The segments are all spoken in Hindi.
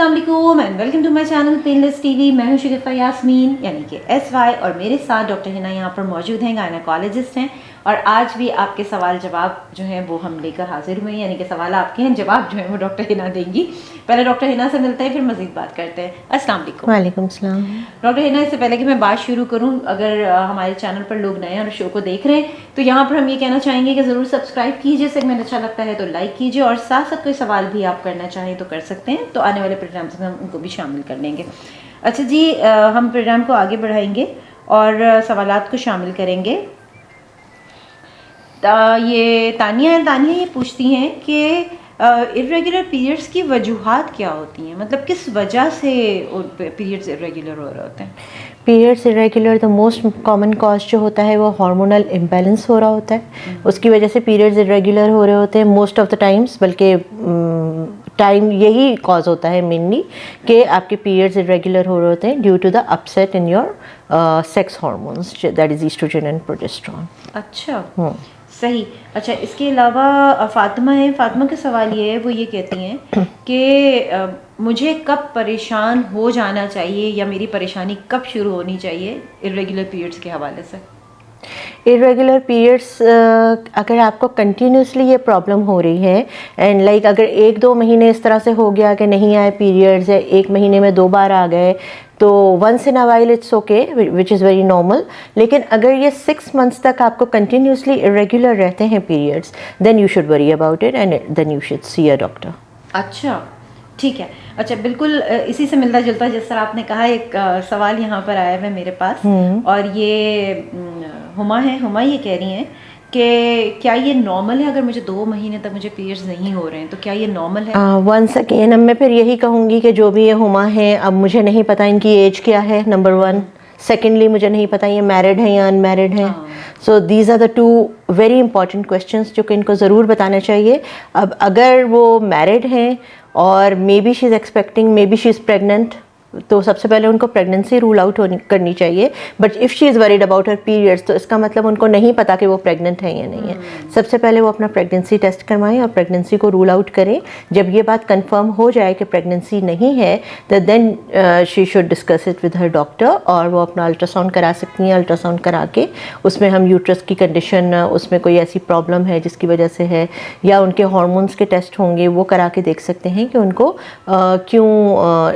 अस्सलाम वालेकुम and welcome to my channel painless TV. मैं हूं शगुफ्ता यास्मीन यानी कि SY और मेरे साथ डॉक्टर हिना यहाँ पर मौजूद हैं, गायनेकोलॉजिस्ट हैं। और आज भी आपके सवाल जवाब जो हैं वो हम लेकर हाजिर हुए हैं, यानी कि सवाल आपके हैं, जवाब जो है वो डॉक्टर हिना देंगी। पहले डॉक्टर हिना से मिलते हैं, फिर मजीद बात करते हैं। अस्सलाम वालेकुम। वालेकुम सलाम। डॉक्टर हिना, इससे पहले कि मैं बात शुरू करूं, अगर हमारे चैनल पर लोग नए हैं और शो को देख रहे हैं तो यहाँ पर हम ये कहना चाहेंगे कि ज़रूर सब्सक्राइब कीजिए, सेगमेंट अच्छा लगता है तो लाइक कीजिए, और साथ साथ कोई सवाल भी आप करना चाहें तो कर सकते हैं, तो आने वाले प्रोग्राम में हम उनको भी शामिल कर लेंगे। अच्छा जी, हम प्रोग्राम को आगे बढ़ाएंगे और सवालात को शामिल करेंगे। ये तानिया ये पूछती हैं कि इर्रेगुलर पीरियड्स की वजूहात क्या होती हैं, मतलब किस वजह से पीरियड्स इर्रेगुलर हो रहे होते हैं। Periods irregular the most common cause जो होता है वो हार्मोनल इम्बैलेंस हो रहा होता है, उसकी वजह से पीरियड्स इरेगुलर हो रहे होते हैं मोस्ट ऑफ द टाइम्स। बल्कि टाइम यही कॉज होता है मेनली कि आपके पीरियड्स इरेगुलर हो रहे होते हैं due to the upset in your sex hormones, that is oestrogen and progesterone. अच्छा, सही। अच्छा, इसके अलावा फातिमा है, फातिमा का सवाल ये है, वो ये कहती हैं कि मुझे कब परेशान हो जाना चाहिए या मेरी परेशानी कब शुरू होनी चाहिए इर्रेगुलर पीरियड्स के हवाले से। इरेगुलर पीरियड्स अगर आपको कंटिन्यूसली ये प्रॉब्लम हो रही है एंड लाइक अगर 1-2 महीने इस तरह से हो गया कि नहीं आए पीरियड्स, या 1 महीने में 2 बार आ गए, तो once in a while it's okay, which is very normal. लेकिन अगर ये 6 मंथ्स तक आपको कंटिन्यूसली इरेगुलर रहते हैं periods, then you should worry about it and then you should see a doctor. अच्छा, ठीक है। अच्छा, बिल्कुल इसी से मिलता जुलता जिस तरह आपने कहा, एक सवाल यहाँ पर आया है मेरे पास, और ये हुमा ये कह रही हैं कि क्या ये नॉर्मल है, अगर मुझे 2 महीने तक मुझे पीरियड्स नहीं हो रहे हैं तो क्या ये नॉर्मल है। वंस अगेन अब मैं फिर यही कहूँगी कि जो भी ये हुमा है, अब मुझे नहीं पता इनकी एज क्या है, नंबर 1। सेकेंडली मुझे नहीं पता ये मैरिड हैं या अनमैरिड हैं। So these are the 2 very important questions जो कि इनको ज़रूर बताना चाहिए। अब अगर वो मैरिड हैं और may be she is expecting, may be she is pregnant, तो सबसे पहले उनको प्रेगनेंसी रूल आउट करनी चाहिए। But if she is worried about her periods, तो इसका मतलब उनको नहीं पता कि वो प्रेग्नेंट है या नहीं है। सबसे पहले वो अपना प्रेगनेंसी टेस्ट करवाएं और प्रेगनेंसी को रूल आउट करें। जब ये बात कंफर्म हो जाए कि प्रेगनेंसी नहीं है, तो then she should discuss it with her doctor, और वो अपना अल्ट्रासाउंड करा सकती हैं। अल्ट्रासाउंड करा के उसमें हम यूट्रस की कंडीशन, उसमें कोई ऐसी प्रॉब्लम है जिसकी वजह से है, या उनके हार्मोन्स के टेस्ट होंगे, वो करा के देख सकते हैं कि उनको क्यों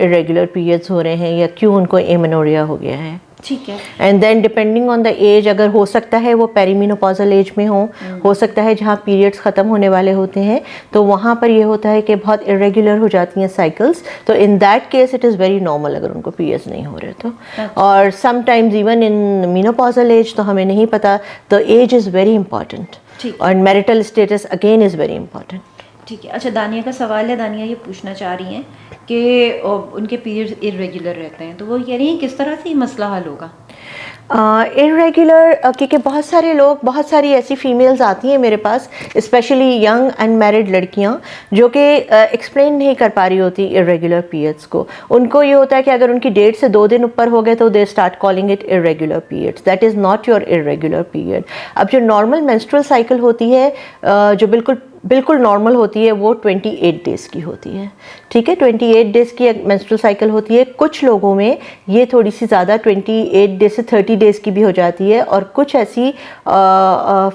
इरेगुलर पीरियड्स हो रहे हैं या क्यों उनको एमेनोरिया हो गया है। ठीक है। And then depending on the age, अगर हो सकता है वो पेरीमेनोपॉजल एज में हो सकता है जहाँ पीरियड्स ख़त्म होने वाले होते हैं, तो वहाँ पर ये होता है कि बहुत इरेगुलर हो जाती हैं साइकिल्स, तो in that case it is very normal अगर उनको पीरियड्स नहीं हो रहे तो। और sometimes even in menopausal as, तो हमें नहीं पता, तो एज इज़ वेरी इंपॉर्टेंट, और marital status again is very important. ठीक है। अच्छा, दानिया का सवाल है। दानिया ये पूछना चाह रही हैं कि उनके पीरियड्स इरेगुलर रहते हैं, तो वो कह रही हैं किस तरह से ये मसला हल होगा। इरेगुलर क्योंकि बहुत सारे लोग, बहुत सारी ऐसी फीमेल्स आती हैं मेरे पास, स्पेशली यंग अनमैरिड लड़कियां, जो कि एक्सप्लेन नहीं कर पा रही होती इरेगुलर पीरियड्स को। उनको ये होता है कि अगर उनकी डेट से 2 दिन ऊपर हो गए तो they start calling it irregular periods. That is not your irregular period. अब जो नॉर्मल मेंस्ट्रुअल साइकिल होती है, जो बिल्कुल नॉर्मल होती है, वो 28 डेज़ की होती है। ठीक है, 28 डेज़ की मेंस्ट्रुअल साइकिल होती है। कुछ लोगों में ये थोड़ी सी ज़्यादा 28 डेज से 30 डेज़ की भी हो जाती है, और कुछ ऐसी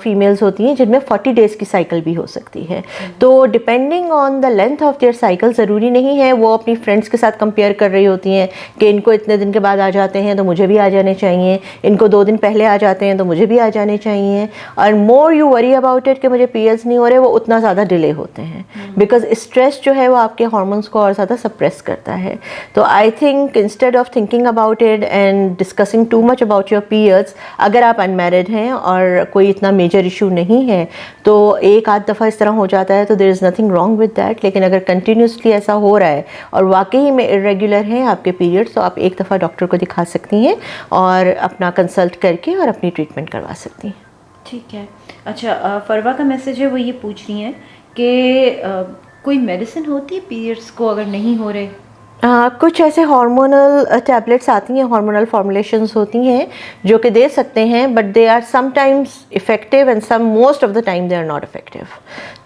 फीमेल्स होती हैं जिनमें 40 डेज़ की साइकिल भी हो सकती है। तो depending on the length of their cycle, ज़रूरी नहीं है वो अपनी फ्रेंड्स के साथ कंपेयर कर रही होती हैं कि इनको इतने दिन के बाद आ जाते हैं तो मुझे भी आ जाने चाहिए, इनको 2 दिन पहले आ जाते हैं तो मुझे भी आ जाने चाहिए। और more you worry about it कि मुझे पीरियड्स नहीं हो रहे, वो उतना ज़्यादा डिले होते हैं, बिकॉज स्ट्रेस जो है वो आपके हार्मोन्स को और ज़्यादा सप्रेस करता है। तो I think instead of thinking about it and discussing too much about your periods, अगर आप अनमैरिड हैं और कोई इतना मेजर इशू नहीं है, तो 1-8 दफ़ा इस तरह हो जाता है तो there is nothing wrong with that. लेकिन अगर कंटिन्यूसली ऐसा हो रहा है और वाकई में इरेगुलर हैं आपके पीरियड्स, तो आप एक दफ़ा डॉक्टर को दिखा सकती हैं और अपना कंसल्ट करके और अपनी ट्रीटमेंट करवा सकती हैं। ठीक है। अच्छा, फरवा का मैसेज है, वो ये पूछ रही हैं कि कोई मेडिसिन होती है पीरियड्स को अगर नहीं हो रहे। कुछ ऐसे हार्मोनल टैबलेट्स आती हैं, हार्मोनल फॉर्मुलेशंस होती हैं जो कि दे सकते हैं, but they are sometimes effective and some most of the time they are not effective.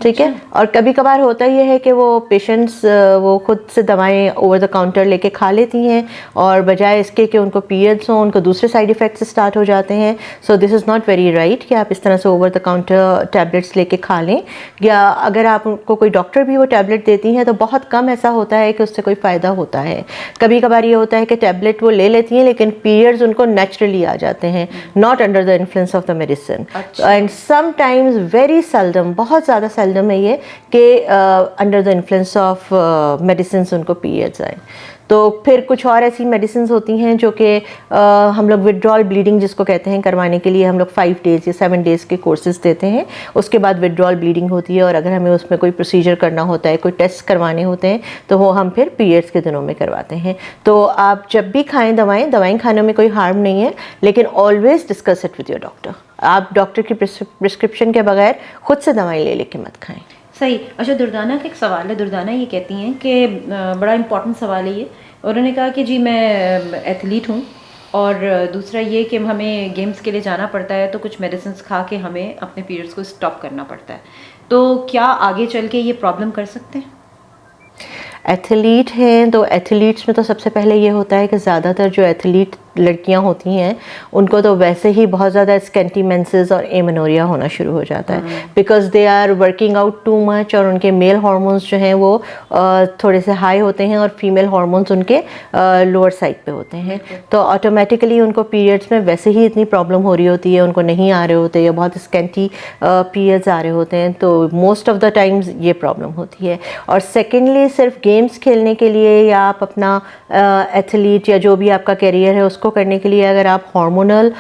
ठीक है। और कभी कभार होता ये है कि वो पेशेंट्स वो खुद से दवाएं ओवर द काउंटर लेके खा लेती हैं और बजाय इसके कि उनको पीरियड्स हों उनको दूसरे साइड इफ़ेक्ट्स स्टार्ट हो जाते हैं। So this is not very right कि आप इस तरह से ओवर द काउंटर टैबलेट्स लेके खा लें, या अगर आपको कोई डॉक्टर भी वो टैबलेट देती हैं तो बहुत कम ऐसा होता है कि उससे कोई फ़ायदा होता है। कभी कभार ये होता है कि टैबलेट वो ले लेती हैं लेकिन पीरियड्स उनको नेचुरली आ जाते हैं, not under the influence of the medicine. And sometimes very seldom, बहुत ज़्यादा सेल्डम है ये कि under the influence of medicine उनको पीरियड्स आए। तो फिर कुछ और ऐसी मेडिसिन होती हैं जो कि हम लोग विड्रॉल ब्लीडिंग जिसको कहते हैं करवाने के लिए हम लोग 5 डेज़ या 7 डेज़ के कोर्सेज देते हैं। उसके बाद विड्रॉल ब्लीडिंग होती है और अगर हमें उसमें कोई प्रोसीजर करना होता है, कोई टेस्ट करवाने होते हैं तो वो हम फिर पीरियड्स के दिनों में करवाते हैं। तो आप जब भी खाएं दवाएं खाने में कोई हार्म नहीं है, लेकिन always discuss it with your doctor. आप डॉक्टर की प्रिस्क्रिप्शन के बगैर खुद से दवाएँ ले लेके मत खाएँ। सही। अच्छा, दुर्दाना का एक सवाल है। दुर्दाना ये कहती हैं कि बड़ा इंपॉर्टेंट सवाल है ये। उन्होंने कहा कि जी मैं एथलीट हूँ और दूसरा ये कि हमें गेम्स के लिए जाना पड़ता है तो कुछ मेडिसिन खा के हमें अपने पीरियड्स को स्टॉप करना पड़ता है, तो क्या आगे चल के ये प्रॉब्लम कर सकते हैं? एथलीट हैं तो एथलीट्स में तो सबसे पहले ये होता है कि ज़्यादातर जो एथलीट लड़कियां होती हैं उनको तो वैसे ही बहुत ज़्यादा स्कैंटी मेंसेस और एमेनोरिया होना शुरू हो जाता है, because they are working out too much और उनके मेल हार्मोन्स जो हैं वो थोड़े से हाई होते हैं और फीमेल हार्मोन्स उनके लोअर साइड पे होते हैं। तो ऑटोमेटिकली उनको पीरियड्स में वैसे ही इतनी प्रॉब्लम हो रही होती है, उनको नहीं आ रहे होते या बहुत स्कैंटी पीरियड्स आ रहे होते हैं, तो मोस्ट ऑफ द टाइम्स ये प्रॉब्लम होती है। और सेकेंडली सिर्फ गेम्स खेलने के लिए या आप अपना एथलीट या जो भी आपका कैरियर है उसको करने के लिए अगर आप हार्मोनल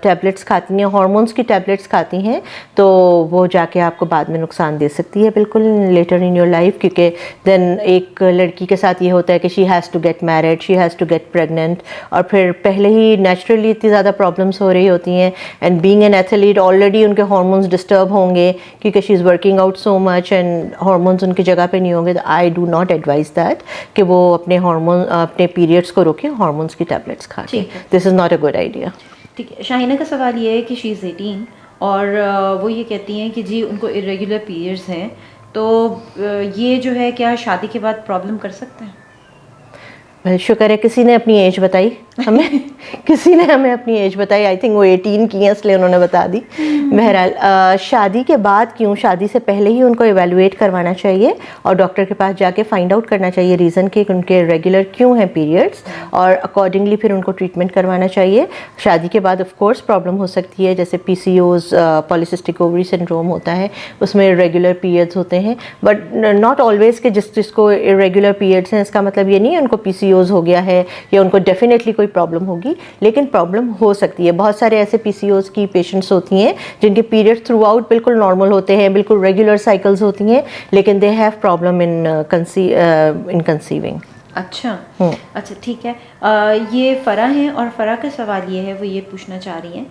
टैबलेट्स खाती हैं, हार्मोन्स की टैबलेट्स खाती हैं, तो वो जाके आपको बाद में नुकसान दे सकती है बिल्कुल लेटर इन योर लाइफ। क्योंकि देन एक लड़की के साथ ये होता है कि she has to get married, she has to get pregnant, और फिर पहले ही नेचुरली इतनी ज़्यादा प्रॉब्लम्स हो रही होती हैं and being an athlete already उनके हार्मोन्स डिस्टर्ब होंगे क्योंकि she is working out so much and hormones उनकी जगह पे नहीं होंगे। तो I do not advise that कि वो अपने पीरियड्स को रोकें हार्मोन्स की टैबलेट्स खा के। This is not a good idea. ठीक है। शाहिना का सवाल ये है कि शी इज़ 18 और वो ये कहती हैं कि जी उनको इरेगुलर पीरियड्स हैं, तो ये जो है क्या शादी के बाद प्रॉब्लम कर सकते हैं? शुक्र है किसी ने अपनी एज बताई हमें किसी ने हमें अपनी एज बताई। आई थिंक वो 18 की है इसलिए उन्होंने बता दी। बहरहाल शादी के बाद क्यों, शादी से पहले ही उनको एवेलुएट करवाना चाहिए और डॉक्टर के पास जाके फाइंड आउट करना चाहिए रीज़न कि उनके रेगुलर क्यों हैं पीरियड्स, और अकॉर्डिंगली फिर उनको ट्रीटमेंट करवाना चाहिए। शादी के बाद ऑफ कोर्स प्रॉब्लम हो सकती है, जैसे PCOS पॉलीसिस्टिक ओवरी सिंड्रोम होता है, उसमें रेगुलर पीरियड्स होते हैं, बट नॉट ऑलवेज कि जिसको इरेगुलर पीरियड्स हैं इसका मतलब ये नहीं है उनको PCOS हो गया है या उनको डेफिनेटली कोई प्रॉब्लम होगी, लेकिन प्रॉब्लम हो सकती है। बहुत सारे ऐसे PCOS की पेशेंट्स होती हैं जिनके पीरियड थ्रू आउट बिल्कुल नॉर्मल होते हैं, बिल्कुल रेगुलर साइकिल्स होती हैं, लेकिन they have problem in conceiving. अच्छा अच्छा, ठीक है। ये फ़रा हैं और फ़रा का सवाल ये है, वो ये पूछना चाह रही हैं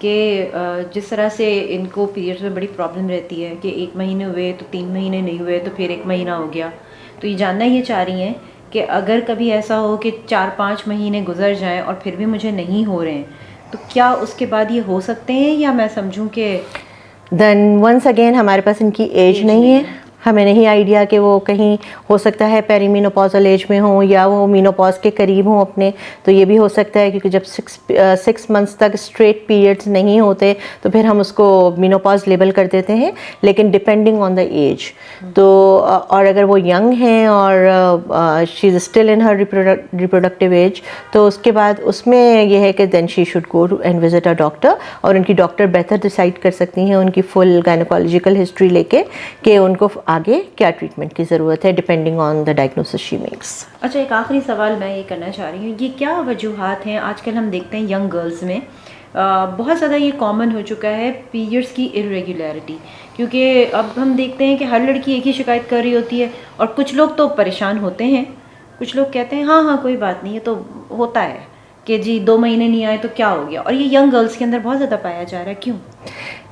कि जिस तरह से इनको पीरियड्स में बड़ी प्रॉब्लम रहती है कि 1 महीने हुए तो 3 महीने नहीं हुए तो फिर 1 महीना हो गया, तो ये जानना ये चाह रही हैं कि अगर कभी ऐसा हो कि 4-5 महीने गुजर जाएं और फिर भी मुझे नहीं हो रहे हैं, तो क्या उसके बाद ये हो सकते हैं, या मैं समझूं कि देन वंस अगेन हमारे पास इनकी एज नहीं है, हमें नहीं आइडिया कि वो कहीं हो सकता है पेरीमीनोपॉजल एज में हो या वो मीनोपॉज के करीब हों अपने, तो ये भी हो सकता है क्योंकि जब 6 मंथ्स तक स्ट्रेट पीरियड्स नहीं होते तो फिर हम उसको मीनोपॉज लेबल कर देते हैं, लेकिन डिपेंडिंग ऑन द एज। तो और अगर वो यंग हैं और she is still in her reproductive age, तो उसके बाद उसमें यह है कि then she should go and visit a doctor, और उनकी डॉक्टर बेहतर डिसाइड कर सकती हैं उनकी फुल गायनोकोलॉजिकल हिस्ट्री लेके कि उनको आगे क्या ट्रीटमेंट की ज़रूरत है depending on the diagnosis she makes. अच्छा, एक आखिरी सवाल मैं ये करना चाह रही हूँ, ये क्या वजूहात हैं आजकल हम देखते हैं यंग गर्ल्स में बहुत ज़्यादा ये कॉमन हो चुका है पीरियड्स की इरेगुलरिटी, क्योंकि अब हम देखते हैं कि हर लड़की एक ही शिकायत कर रही होती है और कुछ लोग तो परेशान होते हैं, कुछ लोग कहते हैं हाँ हाँ कोई बात नहीं है तो होता है, कि जी 2 महीने नहीं आए तो क्या हो गया, और ये यंग गर्ल्स के अंदर बहुत ज़्यादा पाया जा रहा है, क्यों?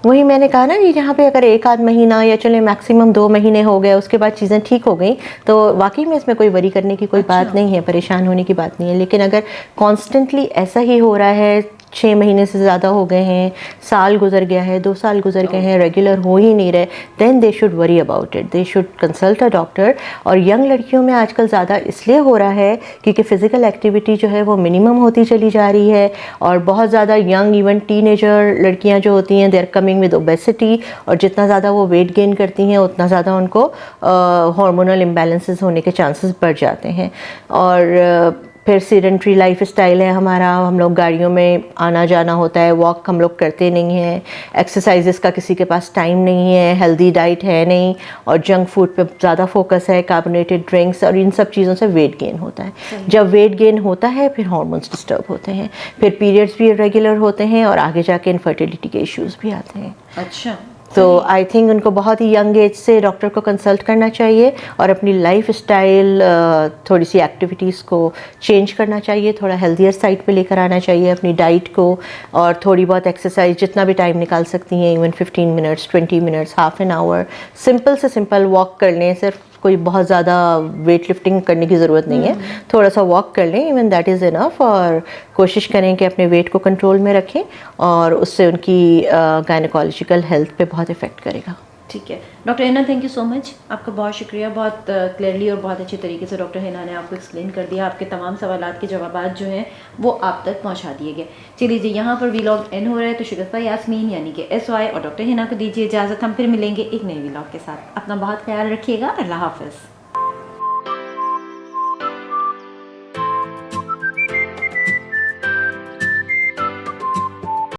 वही मैंने कहा ना कि यहाँ पे अगर एक आध महीना या चले मैक्सिमम 2 महीने हो गए, उसके बाद चीज़ें ठीक हो गई, तो वाकई में इसमें कोई वरी करने की कोई बात नहीं है, परेशान होने की बात नहीं है। लेकिन अगर कॉन्स्टेंटली ऐसा ही हो रहा है, 6 महीने से ज़्यादा हो गए हैं, साल गुजर गया है, 2 साल गुजर गए हैं, रेगुलर हो ही नहीं रहे, then they should worry about it, they should consult a doctor. और यंग लड़कियों में आजकल ज़्यादा इसलिए हो रहा है क्योंकि फ़िज़िकल एक्टिविटी जो है वो मिनिमम होती चली जा रही है, और बहुत ज़्यादा यंग इवन टीनेजर लड़कियां जो होती हैं, they are coming with obesity, और जितना ज़्यादा वो वेट गेन करती हैं उतना ज़्यादा उनको हार्मोनल इम्बैलेंसेस होने के चांसेस बढ़ जाते हैं। और फिर सीडेंट्री लाइफ स्टाइल है हमारा, हम लोग गाड़ियों में आना जाना होता है, वॉक हम लोग करते नहीं हैं, एक्सरसाइजेस का किसी के पास टाइम नहीं है, हेल्दी डाइट है नहीं, और जंक फूड पे ज़्यादा फोकस है, कार्बोनेटेड ड्रिंक्स, और इन सब चीज़ों से वेट गेन होता है। जब वेट गेन होता है फिर हार्मोन्स डिस्टर्ब होते हैं, फिर पीरियड्स भी इरेगुलर होते हैं, और आगे जाके इनफर्टिलिटी के इश्यूज़ भी आते हैं। अच्छा, तो आई थिंक उनको बहुत ही यंग एज से डॉक्टर को कंसल्ट करना चाहिए, और अपनी लाइफ स्टाइल, थोड़ी सी एक्टिविटीज़ को चेंज करना चाहिए, थोड़ा हेल्दियर साइड पे लेकर आना चाहिए अपनी डाइट को, और थोड़ी बहुत एक्सरसाइज जितना भी टाइम निकाल सकती हैं, even 15 minutes, 20 minutes, half an hour, simple से सिंपल वॉक कर लें, सिर्फ कोई बहुत ज़्यादा वेट लिफ्टिंग करने की ज़रूरत नहीं है, थोड़ा सा वॉक कर लें, इवन दैट इज़ इनफ। और कोशिश करें कि अपने वेट को कंट्रोल में रखें, और उससे उनकी गायनेकोलॉजिकल हेल्थ पे बहुत इफ़ेक्ट करेगा। ठीक है doctor Hina, thank you so much, आपका बहुत शुक्रिया। बहुत क्लियरली और बहुत अच्छी तरीके से डॉक्टर हिना ने आपको एक्सप्लेन कर दिया, आपके तमाम सवालात के जवाबात जो हैं वो आप तक पहुंचा दिए गए। चलिए जी, यहाँ पर व्लॉग एंड हो रहा है, तो शिगुफ्ता यास्मीन यानी कि SY और डॉक्टर हिना को दीजिए इजाज़त। हम फिर मिलेंगे एक नए व्लॉग के साथ। अपना बहुत ख्याल रखिएगा। अल्लाह हाफ़िज़।